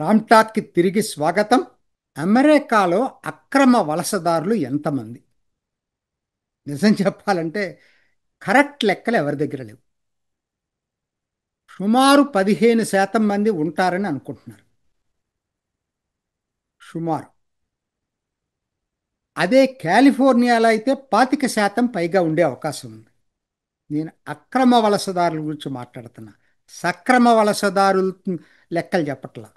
రామ్టాక్కి తిరిగి స్వాగతం. అమెరికాలో అక్రమ వలసదారులు ఎంతమంది? నిజం చెప్పాలంటే కరెక్ట్ లెక్కలు ఎవరి దగ్గర లేవు. సుమారు 15% మంది ఉంటారని అనుకుంటున్నారు. సుమారు. అదే కాలిఫోర్నియాలో అయితే 25% పైగా ఉండే అవకాశం ఉంది. నేను అక్రమ వలసదారుల గురించి మాట్లాడుతున్నా. సక్రమ వలసదారుల లెక్కలు చెప్పట్లా.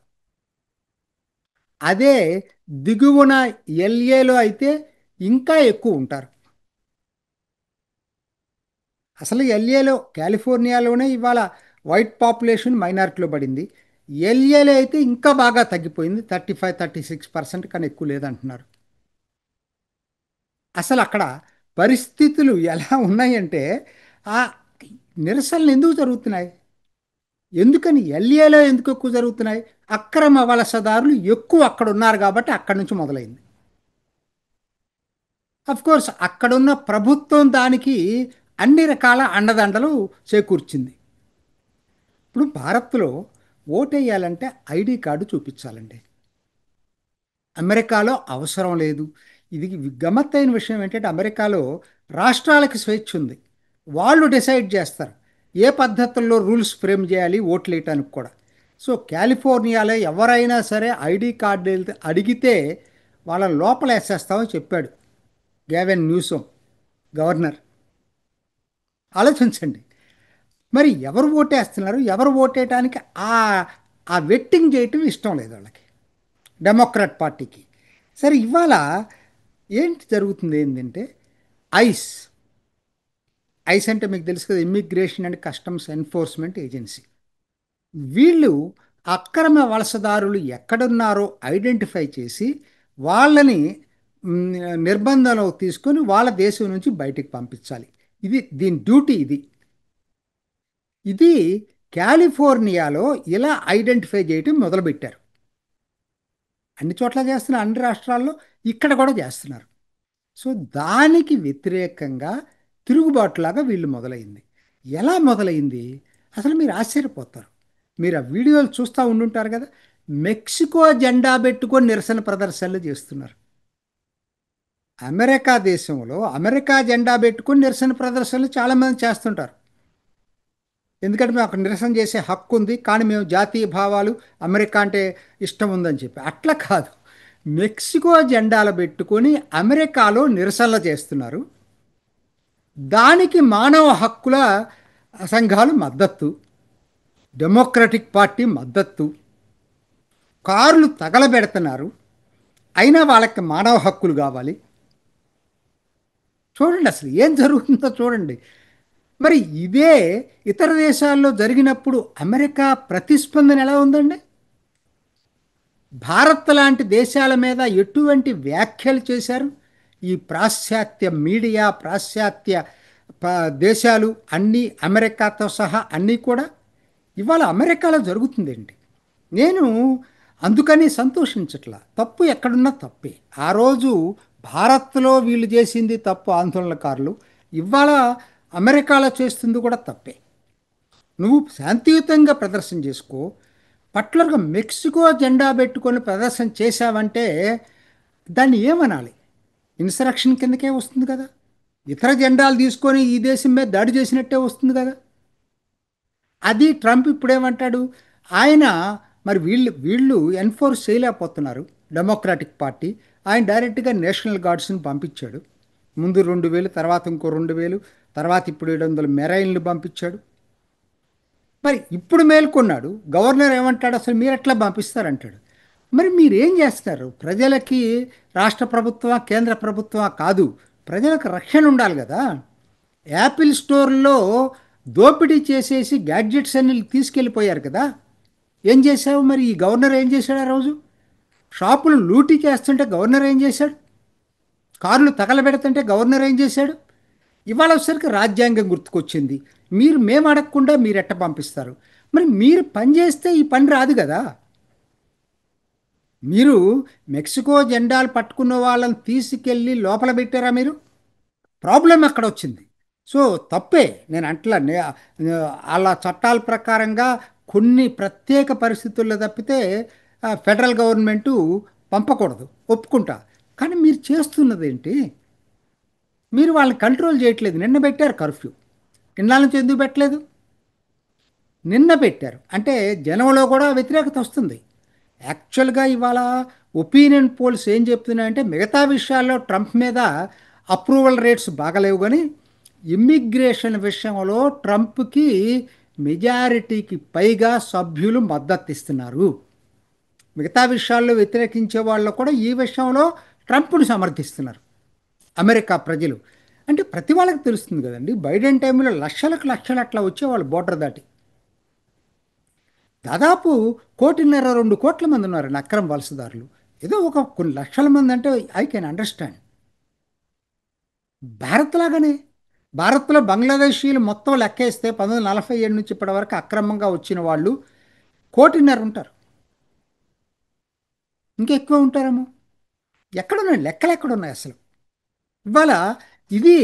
అదే దిగువన ఎల్ఏలో అయితే ఇంకా ఎక్కువ ఉంటారు. అసలు ఎల్ఏలో కాలిఫోర్నియాలోనే ఇవాళ వైట్ పాపులేషన్ మైనారిటీలో పడింది. ఎల్ఏలో అయితే ఇంకా బాగా తగ్గిపోయింది. 35-36% కన్నా ఎక్కువ లేదంటున్నారు. అసలు అక్కడ పరిస్థితులు ఎలా ఉన్నాయంటే ఆ నిరసనలు ఎందుకు జరుగుతున్నాయి? ఎందుకని ఎల్ఏలో ఎందుకు ఎక్కువ జరుగుతున్నాయి? అక్రమ వలసదారులు ఎక్కువ అక్కడ ఉన్నారు కాబట్టి అక్కడి నుంచి మొదలైంది. అఫ్ కోర్స్ అక్కడున్న ప్రభుత్వం దానికి అన్ని రకాల అండదండలు చేకూర్చింది. ఇప్పుడు భారత్లో ఓటేయాలంటే ఐడి కార్డు చూపించాలండి. అమెరికాలో అవసరం లేదు. ఇది గమ్మత్తైన విషయం ఏంటంటే అమెరికాలో రాష్ట్రాలకు స్వేచ్ఛ ఉంది. వాళ్ళు డిసైడ్ చేస్తారు ఏ పద్ధతుల్లో రూల్స్ ఫ్రేమ్ చేయాలి ఓట్లు వేయటానికి కూడా. సో కాలిఫోర్నియాలో ఎవరైనా సరే ఐడి కార్డు అడిగితే వాళ్ళని లోపల వేసేస్తామని చెప్పాడు గ్యావెన్ న్యూసోమ్, గవర్నర్. ఆలోచించండి. మరి ఎవరు ఓటేస్తున్నారు, ఎవరు ఓటేయటానికి ఆ ఆ వెట్టింగ్ చేయటం ఇష్టం లేదు వాళ్ళకి, డెమోక్రాట్ పార్టీకి. సరే ఇవాళ ఏంటి జరుగుతుంది ఏంటంటే ఐస్ ఐస్ అంటే మీకు తెలుసు కదా, immigration and customs enforcement agency. వీళ్ళు అక్రమ వలసదారులు ఎక్కడున్నారో ఐడెంటిఫై చేసి వాళ్ళని నిర్బంధంలో తీసుకొని వాళ్ళ దేశం నుంచి బయటికి పంపించాలి. దీని డ్యూటీ ఇది. ఇది కాలిఫోర్నియాలో ఇలా ఐడెంటిఫై చేయటం మొదలుపెట్టారు. అన్ని చోట్ల చేస్తున్నారు, అన్ని రాష్ట్రాల్లో ఇక్కడ కూడా చేస్తున్నారు. సో దానికి వ్యతిరేకంగా తిరుగుబాటులాగా వీళ్ళు మొదలైంది. ఎలా మొదలైంది అసలు మీరు ఆశ్చర్యపోతారు. మీరు ఆ వీడియోలు చూస్తూ ఉండుంటారు కదా. మెక్సికో జెండా పెట్టుకొని నిరసన ప్రదర్శనలు చేస్తున్నారు. అమెరికా దేశంలో అమెరికా జెండా పెట్టుకొని నిరసన ప్రదర్శనలు చాలామంది చేస్తుంటారు. ఎందుకంటే మేము అక్కడ నిరసన చేసే హక్కు ఉంది, కానీ మేము జాతీయ భావాలు అమెరికా అంటే ఇష్టం ఉందని చెప్పి అట్లా కాదు. మెక్సికో జెండాలు పెట్టుకొని అమెరికాలో నిరసనలు చేస్తున్నారు. దానికి మానవ హక్కుల సంఘాలు మద్దతు, డెమోక్రటిక్ పార్టీ మద్దతు, కార్లు తగలబెడుతున్నారు. అయినా వాళ్ళకి మానవ హక్కులు కావాలి. చూడండి అసలు ఏం జరుగుతుందో చూడండి. మరి ఇదే ఇతర దేశాల్లో జరిగినప్పుడు అమెరికా ప్రతిస్పందన ఎలా ఉందండి? భారత్ లాంటి దేశాల మీద ఎటువంటి వ్యాఖ్యలు చేశారు ఈ పాశ్చాత్య మీడియా, పాశ్చాత్య దేశాలు అన్నీ, అమెరికాతో సహా అన్నీ కూడా. ఇవాళ అమెరికాలో జరుగుతుందేంటి? నేను అందుకని సంతోషించట్లా. తప్పు ఎక్కడున్నా తప్పే. ఆ రోజు భారత్లో వీళ్ళు చేసింది తప్పు ఆందోళనకారులు, ఇవాళ అమెరికాలో చేస్తుంది కూడా తప్పే. నువ్వు శాంతియుతంగా ప్రదర్శన చేసుకో. పర్టికులర్గా మెక్సికో జెండా పెట్టుకొని ప్రదర్శన చేశావంటే దాన్ని ఏమనాలి? ఇన్సరక్షన్ కిందకే వస్తుంది కదా. ఇతర జెండాలు తీసుకొని ఈ దేశం మీద దాడి చేసినట్టే వస్తుంది కదా. అది ట్రంప్ ఇప్పుడేమంటాడు? ఆయన మరి వీళ్ళు వీళ్ళు ఎన్ఫోర్స్ చేయలేకపోతున్నారు, డెమోక్రాటిక్ పార్టీ. ఆయన డైరెక్ట్గా నేషనల్ గార్డ్స్ని పంపించాడు. ముందు 2,000, తర్వాత ఇంకో 2,000, తర్వాత ఇప్పుడు 700 మెరైన్లు పంపించాడు. మరి ఇప్పుడు మేల్కొన్నాడు. గవర్నర్ ఏమంటాడు? అసలు మీరు ఎట్లా పంపిస్తారంటాడు. మరి మీరేం చేస్తారు? ప్రజలకి రాష్ట్ర ప్రభుత్వమా కేంద్ర ప్రభుత్వమా కాదు, ప్రజలకు రక్షణ ఉండాలి కదా. యాపిల్ స్టోర్లో దోపిడీ చేసేసి గ్యాడ్జెట్స్ అన్ని తీసుకెళ్ళిపోయారు కదా. ఏం చేశావు మరి? ఈ గవర్నర్ ఏం చేశాడు ఆ రోజు? షాపులు లూటీ చేస్తుంటే గవర్నర్ ఏం చేశాడు? కార్లు తగలబెడుతుంటే గవర్నర్ ఏం చేశాడు? ఇవాళ వచ్చేసరికి రాజ్యాంగం గుర్తుకొచ్చింది. మేము అడగకుండా మీరు ఎట్ట పంపిస్తారు? మరి మీరు పని చేస్తే ఈ పని రాదు కదా. మీరు మెక్సికో జెండాలు పట్టుకున్న వాళ్ళని తీసుకెళ్ళి లోపల పెట్టారా మీరు? ప్రాబ్లం ఎక్కడ వచ్చింది? సో తప్పే నేను అంటలా. అలా చట్టాల ప్రకారంగా కొన్ని ప్రత్యేక పరిస్థితుల్లో తప్పితే ఫెడరల్ గవర్నమెంటు పంపకూడదు, ఒప్పుకుంటా. కానీ మీరు చేస్తున్నదేంటి? మీరు వాళ్ళని కంట్రోల్ చేయట్లేదు. నిన్న పెట్టారు కర్ఫ్యూ. ఇన్నాళ్ళ నుంచి ఎందుకు పెట్టలేదు? నిన్న పెట్టారు అంటే జనంలో కూడా వ్యతిరేకత వస్తుంది. యాక్చువల్గా ఇవాళ ఒపీనియన్ పోల్స్ ఏం చెప్తున్నాయంటే మిగతా విషయాల్లో ట్రంప్ మీద అప్రూవల్ రేట్స్ బాగలేవు, కానీ ఇమ్మిగ్రేషన్ విషయంలో ట్రంప్కి మెజారిటీకి పైగా సభ్యులు మద్దతు ఇస్తున్నారు. మిగతా విషయాల్లో వ్యతిరేకించే వాళ్ళు కూడా ఈ విషయంలో ట్రంప్ను సమర్థిస్తున్నారు అమెరికా ప్రజలు. అంటే ప్రతి వాళ్ళకి తెలుస్తుంది కదండి, బైడెన్ టైంలో లక్షలకు లక్షలు అట్లా వచ్చేవాళ్ళు బోర్డర్ దాటి. దాదాపు 1,50,2 కోట్ల మంది ఉన్నారండి అక్రమ వలసదారులు. ఏదో ఒక కొన్ని లక్షల మంది అంటే ఐ కెన్ అండర్స్టాండ్. భారత్ లాగానే భారత్లో బంగ్లాదేశీయులు మొత్తం లెక్కేస్తే 1947 నుంచి ఇప్పటి వరకు అక్రమంగా వచ్చిన వాళ్ళు 1,50,000 ఉంటారు. ఇంకా ఎక్కువ ఉంటారేమో. ఎక్కడున్నాయి లెక్కలు, ఎక్కడున్నాయి అసలు? ఇవాళ ఇది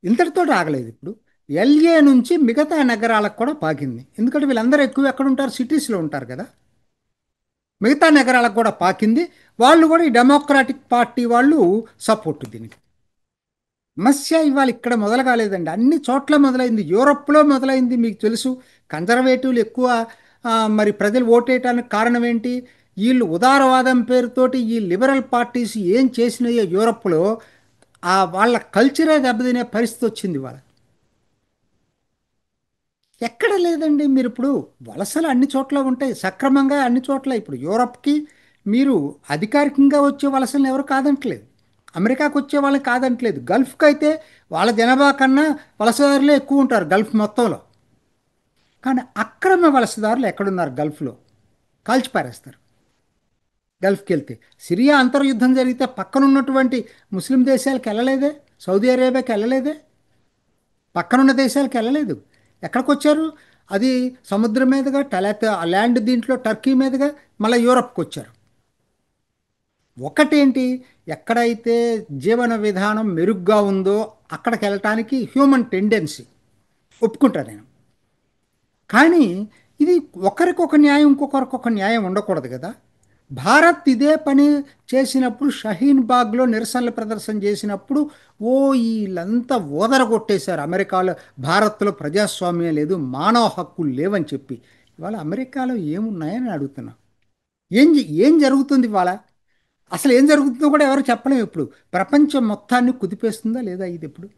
ఇంతటితో ఆగలేదు. ఇప్పుడు ఎల్ఏ నుంచి మిగతా నగరాలకు కూడా పాకింది. ఎందుకంటే వీళ్ళందరూ ఎక్కువ ఎక్కడ ఉంటారు? సిటీస్లో ఉంటారు కదా. మిగతా నగరాలకు కూడా పాకింది. వాళ్ళు కూడా ఈ డెమోక్రాటిక్ పార్టీ వాళ్ళు సపోర్ట్ దీనికి. సమస్య ఇవాళ ఇక్కడ మొదలు కాలేదండి, అన్ని చోట్ల మొదలైంది. యూరప్లో మొదలైంది. మీకు తెలుసు, కన్జర్వేటివ్లు ఎక్కువ మరి ప్రజలు ఓటేయటానికి కారణం ఏంటి? వీళ్ళు ఉదారవాదం పేరుతోటి ఈ లిబరల్ పార్టీస్ ఏం చేసినాయో యూరప్లో వాళ్ళ కల్చరే దెబ్బతినే పరిస్థితి వచ్చింది వాళ్ళ. ఎక్కడ లేదండి. మీరు ఇప్పుడు వలసలు అన్ని చోట్ల ఉంటాయి, సక్రమంగా అన్ని చోట్ల. ఇప్పుడు యూరప్కి మీరు అధికారికంగా వచ్చే వలసలను ఎవరు కాదంటలేదు, అమెరికాకు వచ్చే వాళ్ళని కాదంటలేదు. గల్ఫ్కి అయితే వాళ్ళ జనాభా కన్నా వలసదారులే ఎక్కువ ఉంటారు గల్ఫ్ మొత్తంలో. కానీ అక్రమ వలసదారులు ఎక్కడున్నారు? గల్ఫ్లో కాల్చిపారేస్తారు. గల్ఫ్కి వెళ్తే సిరియా అంతర్యుద్ధం జరిగితే పక్కనున్నటువంటి ముస్లిం దేశాలకు వెళ్ళలేదే, సౌదీ అరేబియాకి వెళ్ళలేదే, పక్కనున్న దేశాలకు వెళ్ళలేదు. ఎక్కడికి వచ్చారు? అది సముద్రం మీదుగా ల్యాండ్, దీంట్లో టర్కీ మీదుగా మళ్ళీ యూరప్కి వచ్చారు. ఒకటేంటి, ఎక్కడైతే జీవన విధానం మెరుగ్గా ఉందో అక్కడికి వెళ్ళటానికి హ్యూమన్ టెండెన్సీ ఒప్పుకుంటాను నేను. కానీ ఇది ఒకరికొక న్యాయం, ఇంకొకరికొక న్యాయం ఉండకూడదు కదా. భారత్ ఇదే పని చేసినప్పుడు, షహీన్ బాగ్లో నిరసనలు ప్రదర్శన చేసినప్పుడు వీళ్ళంతా ఓదరగొట్టేశారు అమెరికాలో. భారత్లో ప్రజాస్వామ్యం లేదు, మానవ హక్కులు లేవని చెప్పి. ఇవాళ అమెరికాలో ఏమున్నాయని అడుగుతున్నా. ఏం జరుగుతుంది ఇవాళ? అసలు ఏం జరుగుతుందో కూడా ఎవరు చెప్పలేము. ఇప్పుడు ప్రపంచం మొత్తాన్ని కుదిపేస్తుందా లేదా ఇది? ఇప్పుడు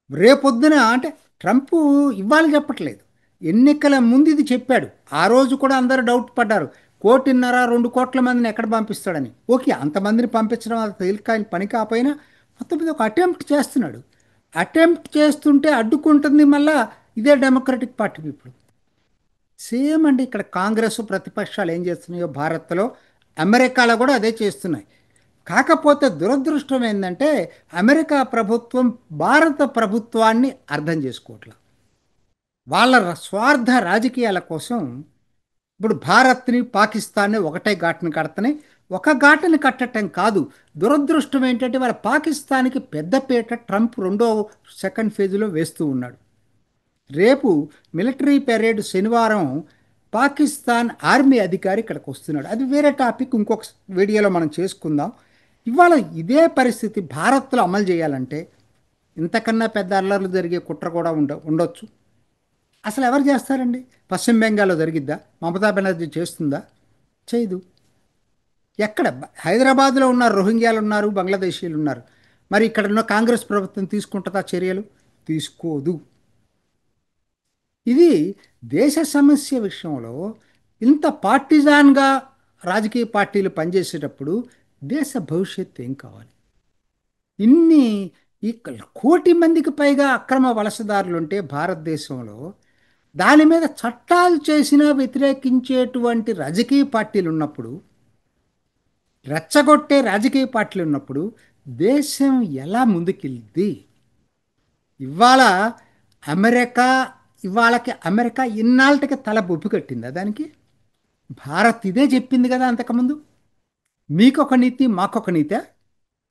రేపొద్దున అంటే ట్రంప్ ఇవ్వాలి చెప్పట్లేదు, ఎన్నికల ముందు ఇది చెప్పాడు. ఆ రోజు కూడా అందరూ డౌట్ పడ్డారు, 1,50,000-2 కోట్ల మందిని ఎక్కడ పంపిస్తాడని. ఓకే, అంతమందిని పంపించడం అది తేలికైన పని కాకపోయినా మొత్తం మీద ఒక అటెంప్ట్ చేస్తున్నాడు. అటెంప్ట్ చేస్తుంటే అడ్డుకుంటుంది మళ్ళా ఇదే డెమోక్రటిక్ పార్టీ. ఇప్పుడు సేమ్ అండి, ఇక్కడ కాంగ్రెస్ ప్రతిపక్షాలు ఏం చేస్తున్నాయో భారత్లో, అమెరికాలో కూడా అదే చేస్తున్నాయి. కాకపోతే దురదృష్టం ఏంటంటే అమెరికా ప్రభుత్వం భారత ప్రభుత్వాన్ని అర్థం చేసుకోవట్లేదు. వాళ్ళ స్వార్థ రాజకీయాల కోసం ఇప్పుడు భారత్ని పాకిస్తాన్ని ఒకటే ఘాటుని కడతని, ఒక ఘాటుని కట్టడం కాదు. దురదృష్టం ఏంటంటే వాళ్ళ పాకిస్తాన్కి పెద్దపీట ట్రంప్ సెకండ్ ఫేజ్లో వేస్తూ ఉన్నాడు. రేపు మిలిటరీ పెరేడ్ శనివారం పాకిస్తాన్ ఆర్మీ అధికారి ఇక్కడికి వస్తున్నాడు. అది వేరే టాపిక్, ఇంకొక వీడియోలో మనం చేసుకుందాం. ఇవాళ ఇదే పరిస్థితి భారత్లో అమలు చేయాలంటే ఇంతకన్నా పెద్ద అల్లర్లు జరిగే కుట్ర కూడా ఉండొచ్చు. అసలు ఎవరు చేస్తారండి? పశ్చిమ బెంగాల్లో జరిగిద్దా? మమతా బెనర్జీ చేస్తుందా? చేయదు. ఎక్కడ? హైదరాబాద్లో ఉన్నారు, రోహింగ్యాలు ఉన్నారు, బంగ్లాదేశీలు ఉన్నారు. మరి ఇక్కడ ఉన్న కాంగ్రెస్ ప్రభుత్వం తీసుకుంటుందా చర్యలు? తీసుకోదు. ఇది దేశ సమస్య విషయంలో ఇంత పార్టిజాన్గా రాజకీయ పార్టీలు పనిచేసేటప్పుడు దేశ భవిష్యత్తు ఏం కావాలి? ఇన్ని ఈ 1,00,00,000 మందికి పైగా అక్రమ వలసదారులు ఉంటే భారతదేశంలో, దాని మీద చట్టాలు చేసినా వ్యతిరేకించేటువంటి రాజకీయ పార్టీలు ఉన్నప్పుడు, రెచ్చగొట్టే రాజకీయ పార్టీలు ఉన్నప్పుడు దేశం ఎలా ముందుకెళ్ళింది? ఇవాళ అమెరికా అమెరికా ఇన్నాళ్ళకి తల బొప్పి కట్టిందా దానికి? భారత్ ఇదే చెప్పింది కదా అంతకుముందు, మీకొక నీతి మాకొక నీతే.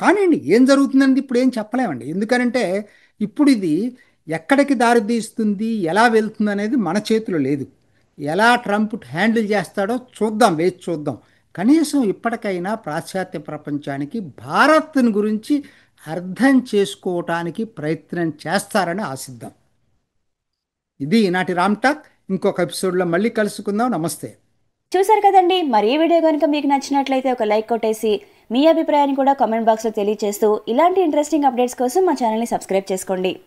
కానివ్వండి, ఏం జరుగుతుందండి ఇప్పుడు ఏం చెప్పలేమండి. ఎందుకనంటే ఇప్పుడు ఇది ఎక్కడికి దారితీస్తుంది, ఎలా వెళ్తుంది అనేది మన చేతిలో లేదు. ఎలా ట్రంప్ హ్యాండిల్ చేస్తాడో చూద్దాం, వేచి చూద్దాం. కనీసం ఇప్పటికైనా పాశ్చాత్య ప్రపంచానికి భారత్ని గురించి అర్థం చేసుకోవటానికి ప్రయత్నం చేస్తారని ఆశిద్దాం. ఇది ఈనాటి రామ్ టాక్. ఇంకొక ఎపిసోడ్లో మళ్ళీ కలుసుకుందాం. నమస్తే. చూసారు కదండి. మరి ఈ వీడియో కనుక మీకు నచ్చినట్లయితే ఒక లైక్ కొట్టేసి మీ అభిప్రాయాన్ని కూడా కామెంట్ బాక్స్లో తెలియజేస్తూ ఇలాంటి ఇంట్రెస్టింగ్ అప్డేట్స్ కోసం మా ఛానల్ని సబ్స్క్రైబ్ చేసుకోండి.